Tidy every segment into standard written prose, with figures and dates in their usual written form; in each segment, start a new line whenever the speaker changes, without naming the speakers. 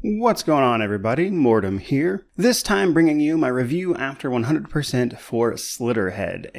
What's going on, everybody? Mortem here. This time bringing you my review after 100% for Slitterhead,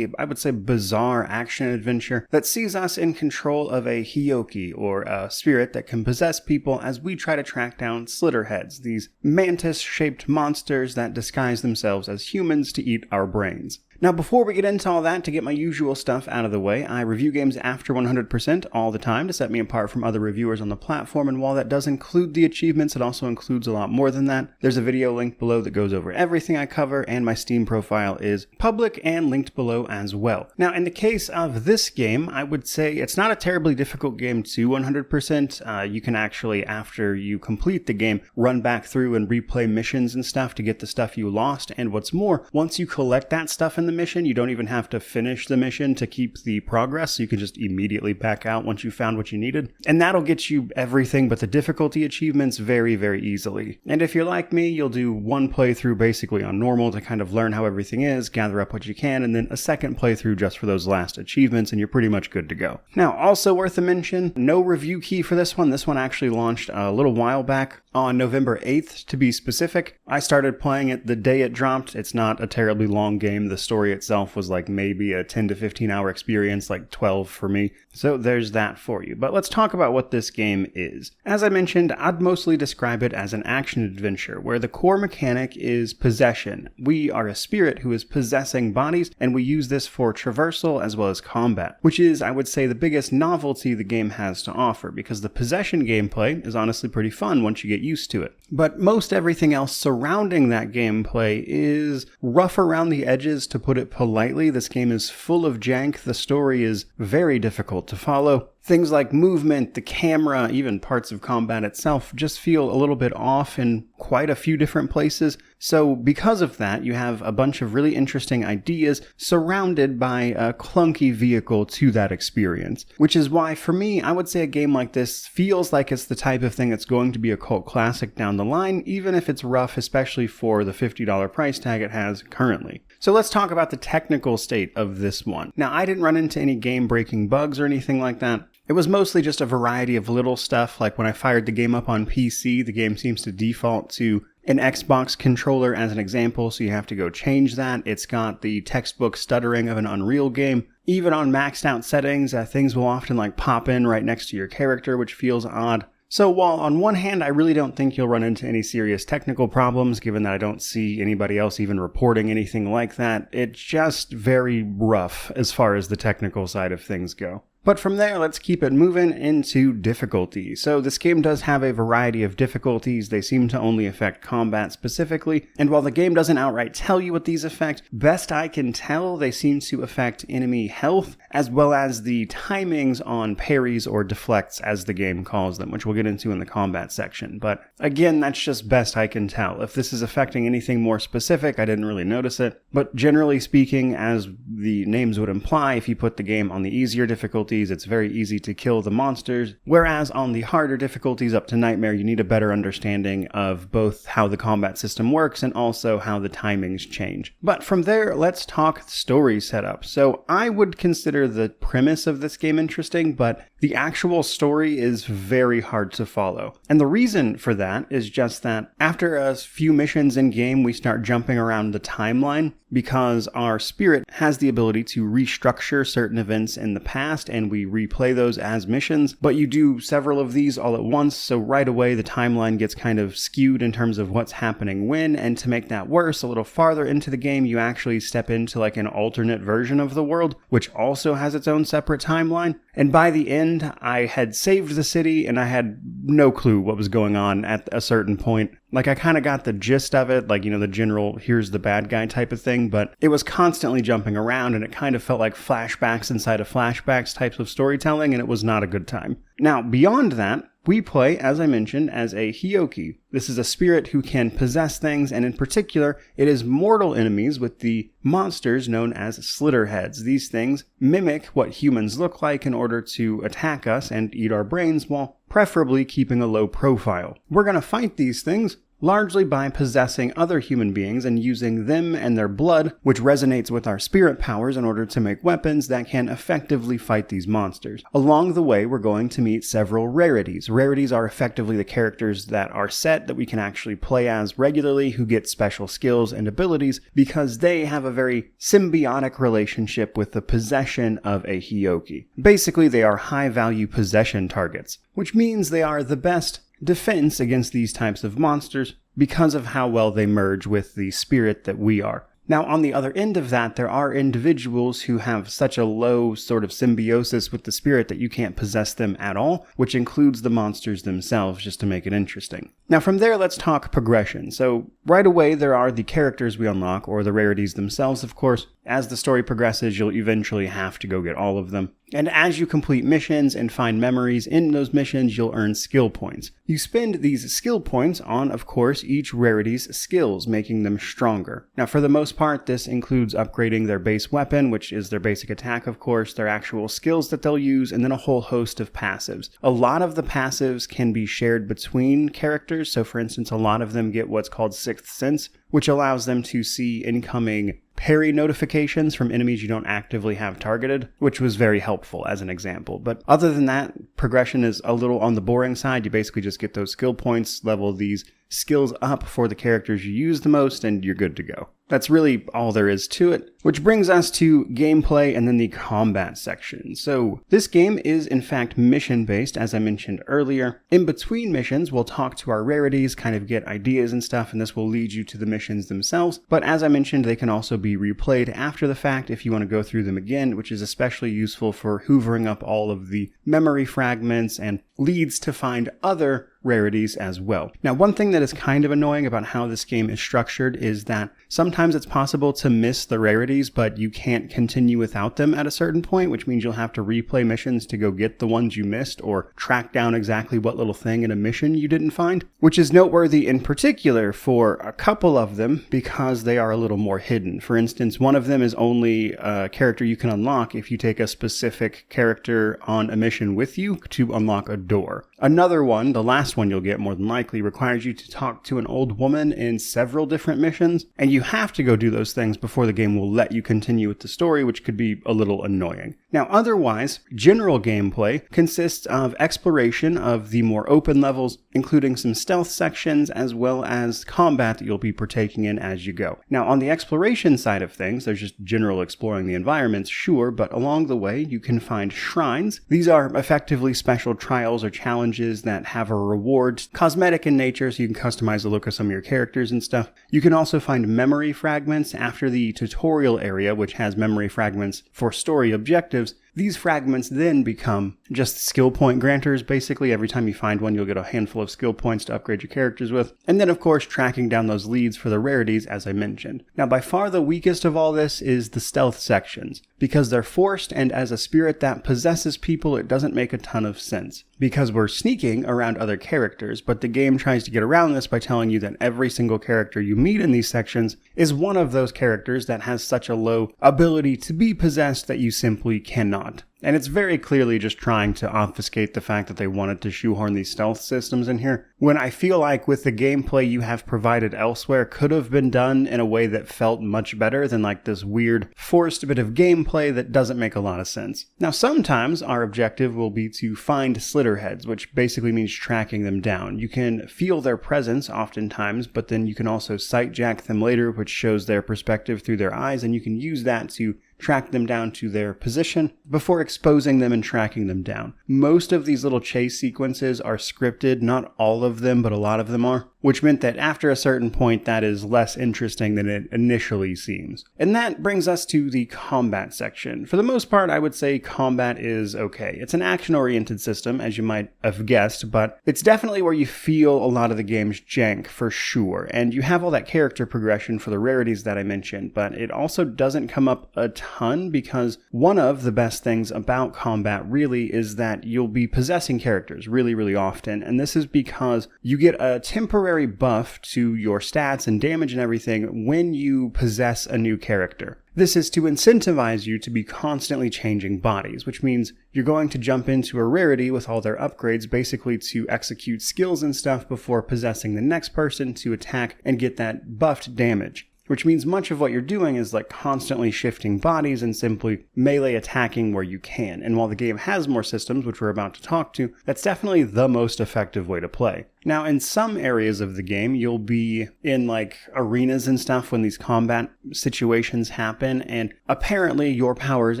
I would say bizarre action adventure that sees us in control of a Hyoki, or a spirit that can possess people as we try to track down Slitterheads, these mantis-shaped monsters that disguise themselves as humans to eat our brains. Now, before we get into all that, to get my usual stuff out of the way, I review games after 100% all the time to set me apart from other reviewers on the platform, and while that does include the achievements, it also includes a lot more than that. There's a video linked below that goes over everything I cover, and my Steam profile is public and linked below as well. Now, in the case of this game, I would say it's not a terribly difficult game to 100%. You can actually, after you complete the game, run back through and replay missions and stuff to get the stuff you lost, and what's more, once you collect that stuff in the mission, you don't even have to finish the mission to keep the progress, so you can just immediately back out once you found what you needed. And that'll get you everything but the difficulty achievements very, very easily. And if you're like me, you'll do one playthrough basically on normal to kind of learn how everything is, gather up what you can, and then a second playthrough just for those last achievements, and you're pretty much good to go. Now, also worth a mention, no review key for this one. This one actually launched a little while back, on November 8th to be specific. I started playing it the day it dropped. It's not a terribly long game. The story itself was like maybe a 10 to 15 hour experience, like 12 for me. So there's that for you. But let's talk about what this game is. As I mentioned, I'd mostly describe it as an action adventure where the core mechanic is possession. We are a spirit who is possessing bodies, and we use this for traversal as well as combat, which is, I would say, the biggest novelty the game has to offer, because the possession gameplay is honestly pretty fun once you get used to it. But most everything else surrounding that gameplay is rough around the edges, to put it politely. This game is full of jank. The story is very difficult to follow. Things like movement, the camera, even parts of combat itself just feel a little bit off in quite a few different places. So because of that, you have a bunch of really interesting ideas surrounded by a clunky vehicle to that experience. Which is why, for me, I would say a game like this feels like it's the type of thing that's going to be a cult classic down the line, even if it's rough, especially for the $50 price tag it has currently. So let's talk about the technical state of this one. Now, I didn't run into any game-breaking bugs or anything like that. It was mostly just a variety of little stuff, like when I fired the game up on PC, the game seems to default to an Xbox controller as an example, so you have to go change that. It's got the textbook stuttering of an Unreal game. Even on maxed out settings, things will often like pop in right next to your character, which feels odd. So while on one hand, I really don't think you'll run into any serious technical problems, given that I don't see anybody else even reporting anything like that, it's just very rough as far as the technical side of things go. But from there, let's keep it moving into difficulty. So this game does have a variety of difficulties. They seem to only affect combat specifically, and while the game doesn't outright tell you what these affect, best I can tell, they seem to affect enemy health, as well as the timings on parries or deflects, as the game calls them, which we'll get into in the combat section. But again, that's just best I can tell. If this is affecting anything more specific, I didn't really notice it. But generally speaking, as the names would imply, if you put the game on the easier difficulty, it's very easy to kill the monsters, whereas on the harder difficulties up to Nightmare, you need a better understanding of both how the combat system works and also how the timings change. But from there, let's talk story setup. So I would consider the premise of this game interesting, but the actual story is very hard to follow. And the reason for that is just that after a few missions in game, we start jumping around the timeline, because our spirit has the ability to restructure certain events in the past, and we replay those as missions, but you do several of these all at once, so right away the timeline gets kind of skewed in terms of what's happening when, and to make that worse, a little farther into the game, you actually step into like an alternate version of the world, which also has its own separate timeline. And by the end, I had saved the city, and I had no clue what was going on at a certain point. Like, I kind of got the gist of it, like, the general, here's the bad guy type of thing, but it was constantly jumping around, and it kind of felt like flashbacks inside of flashbacks types of storytelling, and it was not a good time. Now, beyond that, we play, as I mentioned, as a Hyoki. This is a spirit who can possess things, and in particular, it is mortal enemies with the monsters known as Slitterheads. These things mimic what humans look like in order to attack us and eat our brains, while preferably keeping a low profile. We're going to fight these things largely by possessing other human beings and using them and their blood, which resonates with our spirit powers, in order to make weapons that can effectively fight these monsters. Along the way, we're going to meet several rarities. Rarities are effectively the characters that are set that we can actually play as regularly, who get special skills and abilities because they have a very symbiotic relationship with the possession of a Hyoki. Basically, they are high-value possession targets, which means they are the best defense against these types of monsters because of how well they merge with the spirit that we are. Now, on the other end of that, there are individuals who have such a low sort of symbiosis with the spirit that you can't possess them at all, which includes the monsters themselves, just to make it interesting. Now, from there, let's talk progression. So, right away, there are the characters we unlock, or the rarities themselves, of course. As the story progresses, you'll eventually have to go get all of them. And as you complete missions and find memories in those missions, you'll earn skill points. You spend these skill points on, of course, each rarity's skills, making them stronger. Now, for the most part, this includes upgrading their base weapon, which is their basic attack, of course, their actual skills that they'll use, and then a whole host of passives. A lot of the passives can be shared between characters, so for instance, a lot of them get what's called Sixth Sense, which allows them to see incoming parry notifications from enemies you don't actively have targeted, which was very helpful as an example. But other than that, progression is a little on the boring side. You basically just get those skill points, level these skills up for the characters you use the most, and you're good to go. That's really all there is to it, which brings us to gameplay and then the combat section. So this game is in fact mission-based, as I mentioned earlier. In between missions, we'll talk to our rarities, kind of get ideas and stuff, and this will lead you to the missions themselves. But as I mentioned, they can also be replayed after the fact if you want to go through them again, which is especially useful for hoovering up all of the memory fragments and leads to find other rarities as well. Now, one thing that is kind of annoying about how this game is structured is that sometimes it's possible to miss the rarities, but you can't continue without them at a certain point, which means you'll have to replay missions to go get the ones you missed or track down exactly what little thing in a mission you didn't find, which is noteworthy in particular for a couple of them because they are a little more hidden. For instance, one of them is only a character you can unlock if you take a specific character on a mission with you to unlock a door. Another one, the last one you'll get more than likely, requires you to talk to an old woman in several different missions, and you have to go do those things before the game will let you continue with the story, which could be a little annoying. Now, otherwise, general gameplay consists of exploration of the more open levels, including some stealth sections, as well as combat that you'll be partaking in as you go. Now, on the exploration side of things, there's just general exploring the environments, sure, but along the way, you can find shrines. These are effectively special trials or challenges that have a reward, cosmetic in nature, so you can customize the look of some of your characters and stuff. You can also find memory fragments after the tutorial area, which has memory fragments for story objectives. These fragments then become just skill point granters. Basically, every time you find one, you'll get a handful of skill points to upgrade your characters with. And then, of course, tracking down those leads for the rarities, as I mentioned. Now, by far the weakest of all this is the stealth sections, because they're forced, and as a spirit that possesses people, it doesn't make a ton of sense. Because we're sneaking around other characters, but the game tries to get around this by telling you that every single character you meet in these sections is one of those characters that has such a low ability to be possessed that you simply cannot. And it's very clearly just trying to obfuscate the fact that they wanted to shoehorn these stealth systems in here, when I feel like with the gameplay you have provided elsewhere could have been done in a way that felt much better than like this weird forced bit of gameplay that doesn't make a lot of sense. Now, sometimes our objective will be to find Slitterheads, which basically means tracking them down. You can feel their presence oftentimes, but then you can also sightjack them later, which shows their perspective through their eyes, and you can use that to track them down to their position before exposing them and tracking them down. Most of these little chase sequences are scripted, not all of them, but a lot of them are, which meant that after a certain point that is less interesting than it initially seems. And that brings us to the combat section. For the most part, I would say combat is okay. It's an action-oriented system, as you might have guessed, but it's definitely where you feel a lot of the game's jank, for sure. And you have all that character progression for the rarities that I mentioned, but it also doesn't come up a ton, because one of the best things about combat really is that you'll be possessing characters really, really often, and this is because you get a temporary temporary buff to your stats and damage and everything when you possess a new character. This is to incentivize you to be constantly changing bodies, which means you're going to jump into a rarity with all their upgrades, basically to execute skills and stuff before possessing the next person to attack and get that buffed damage. Which means much of what you're doing is like constantly shifting bodies and simply melee attacking where you can. And while the game has more systems, which we're about to talk to, that's definitely the most effective way to play. Now, in some areas of the game, you'll be in like arenas and stuff when these combat situations happen, and apparently your powers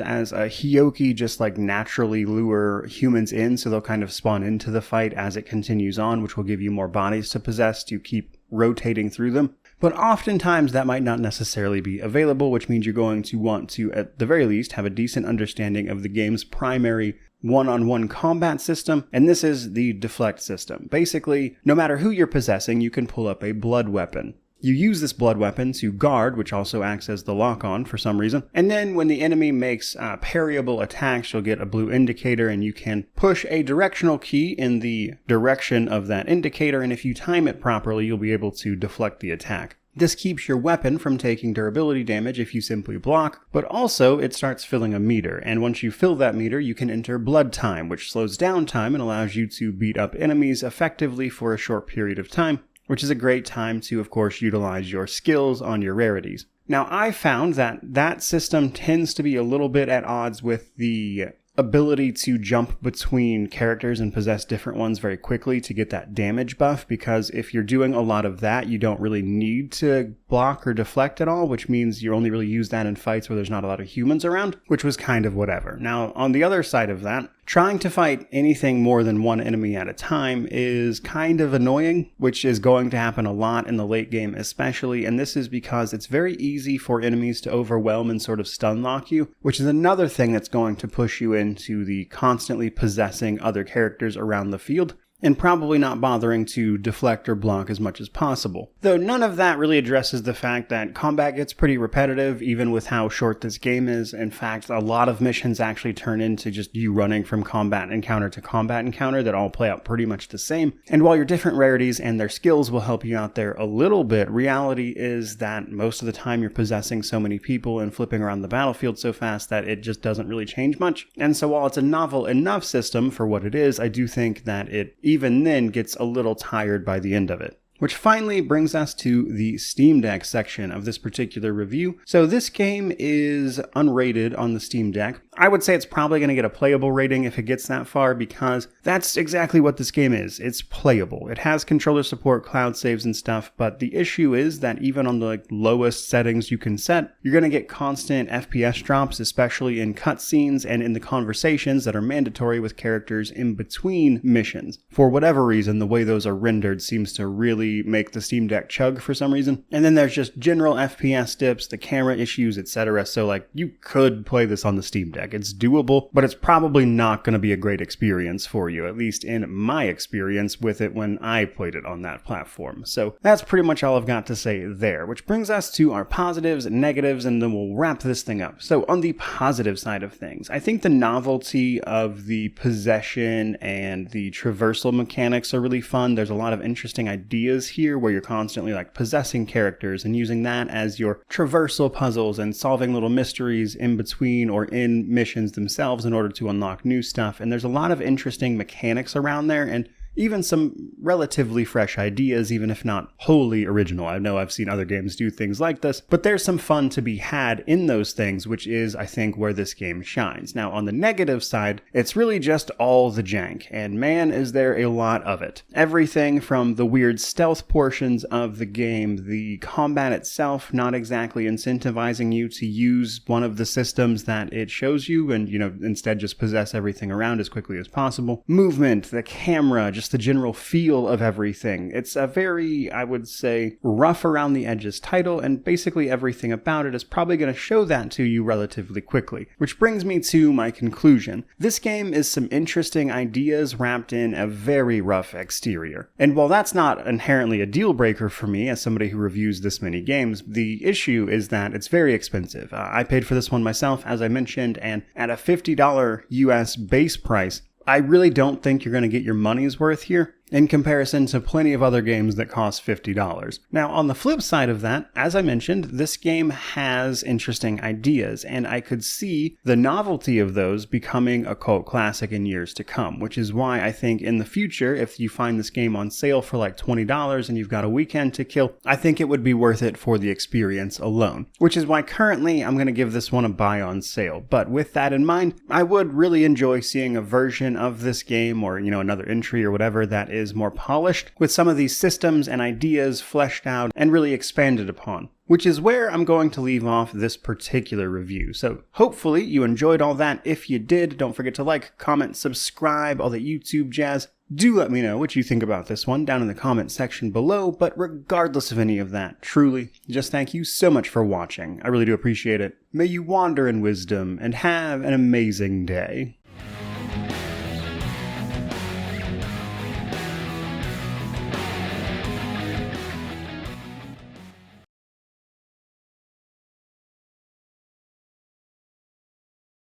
as a Hyoki just like naturally lure humans in, so they'll kind of spawn into the fight as it continues on, which will give you more bodies to possess to keep rotating through them. But oftentimes that might not necessarily be available, which means you're going to want to, at the very least, have a decent understanding of the game's primary one-on-one combat system, and this is the deflect system. Basically, no matter who you're possessing, you can pull up a blood weapon. You use this blood weapon to guard, which also acts as the lock-on for some reason. And then when the enemy makes parryable attacks, you'll get a blue indicator, and you can push a directional key in the direction of that indicator, and if you time it properly, you'll be able to deflect the attack. This keeps your weapon from taking durability damage if you simply block, but also it starts filling a meter, and once you fill that meter, you can enter blood time, which slows down time and allows you to beat up enemies effectively for a short period of time, which is a great time to, of course, utilize your skills on your rarities. Now, I found that that system tends to be a little bit at odds with the ability to jump between characters and possess different ones very quickly to get that damage buff, because if you're doing a lot of that, you don't really need to block or deflect at all, which means you only really use that in fights where there's not a lot of humans around, which was kind of whatever. Now, on the other side of that, trying to fight anything more than one enemy at a time is kind of annoying, which is going to happen a lot in the late game especially, and this is because it's very easy for enemies to overwhelm and sort of stun lock you, which is another thing that's going to push you into the constantly possessing other characters around the field, and probably not bothering to deflect or block as much as possible. Though none of that really addresses the fact that combat gets pretty repetitive, even with how short this game is. In fact, a lot of missions actually turn into just you running from combat encounter to combat encounter that all play out pretty much the same. And while your different rarities and their skills will help you out there a little bit, reality is that most of the time you're possessing so many people and flipping around the battlefield so fast that it just doesn't really change much. And so while it's a novel enough system for what it is, I do think that it even then gets a little tired by the end of it. Which finally brings us to the Steam Deck section of this particular review. So this game is unrated on the Steam Deck. I would say it's probably going to get a playable rating if it gets that far, because that's exactly what this game is. It's playable. It has controller support, cloud saves and stuff, but the issue is that even on the lowest settings you can set, you're going to get constant FPS drops, especially in cutscenes and in the conversations that are mandatory with characters in between missions. For whatever reason, the way those are rendered seems to really make the Steam Deck chug for some reason. And then there's just general FPS dips, the camera issues, etc. So like, you could play this on the Steam Deck. It's doable, but it's probably not going to be a great experience for you, at least in my experience with it when I played it on that platform. So that's pretty much all I've got to say there, which brings us to our positives and negatives, and then we'll wrap this thing up. So on the positive side of things, I think the novelty of the possession and the traversal mechanics are really fun. There's a lot of interesting ideas here where you're constantly like possessing characters and using that as your traversal puzzles and solving little mysteries in between or in missions themselves in order to unlock new stuff. And there's a lot of interesting mechanics around there, and even some relatively fresh ideas, even if not wholly original. I know I've seen other games do things like this, but there's some fun to be had in those things, which is, I think, where this game shines. Now, on the negative side, it's really just all the jank, and man, is there a lot of it. Everything from the weird stealth portions of the game, the combat itself not exactly incentivizing you to use one of the systems that it shows you, and, instead just possess everything around as quickly as possible. Movement, the camera, just the general feel of everything. It's a very, I would say, rough around the edges title, and basically everything about it is probably going to show that to you relatively quickly. Which brings me to my conclusion. This game is some interesting ideas wrapped in a very rough exterior. And while that's not inherently a deal breaker for me as somebody who reviews this many games, the issue is that it's very expensive. I paid for this one myself, as I mentioned, and at a $50 US base price, I really don't think you're going to get your money's worth here. in comparison to plenty of other games that cost $50. Now, on the flip side of that, as I mentioned, this game has interesting ideas, and I could see the novelty of those becoming a cult classic in years to come, which is why I think in the future, if you find this game on sale for like $20 and you've got a weekend to kill, I think it would be worth it for the experience alone, which is why currently I'm going to give this one a buy on sale. But with that in mind, I would really enjoy seeing a version of this game, or another entry or whatever, that is more polished, with some of these systems and ideas fleshed out and really expanded upon, which is where I'm going to leave off this particular review. So hopefully you enjoyed all that. If you did, don't forget to like, comment, subscribe, all the YouTube jazz. Do let me know what you think about this one down in the comment section below, but regardless of any of that, truly, just thank you so much for watching. I really do appreciate it. May you wander in wisdom and have an amazing day.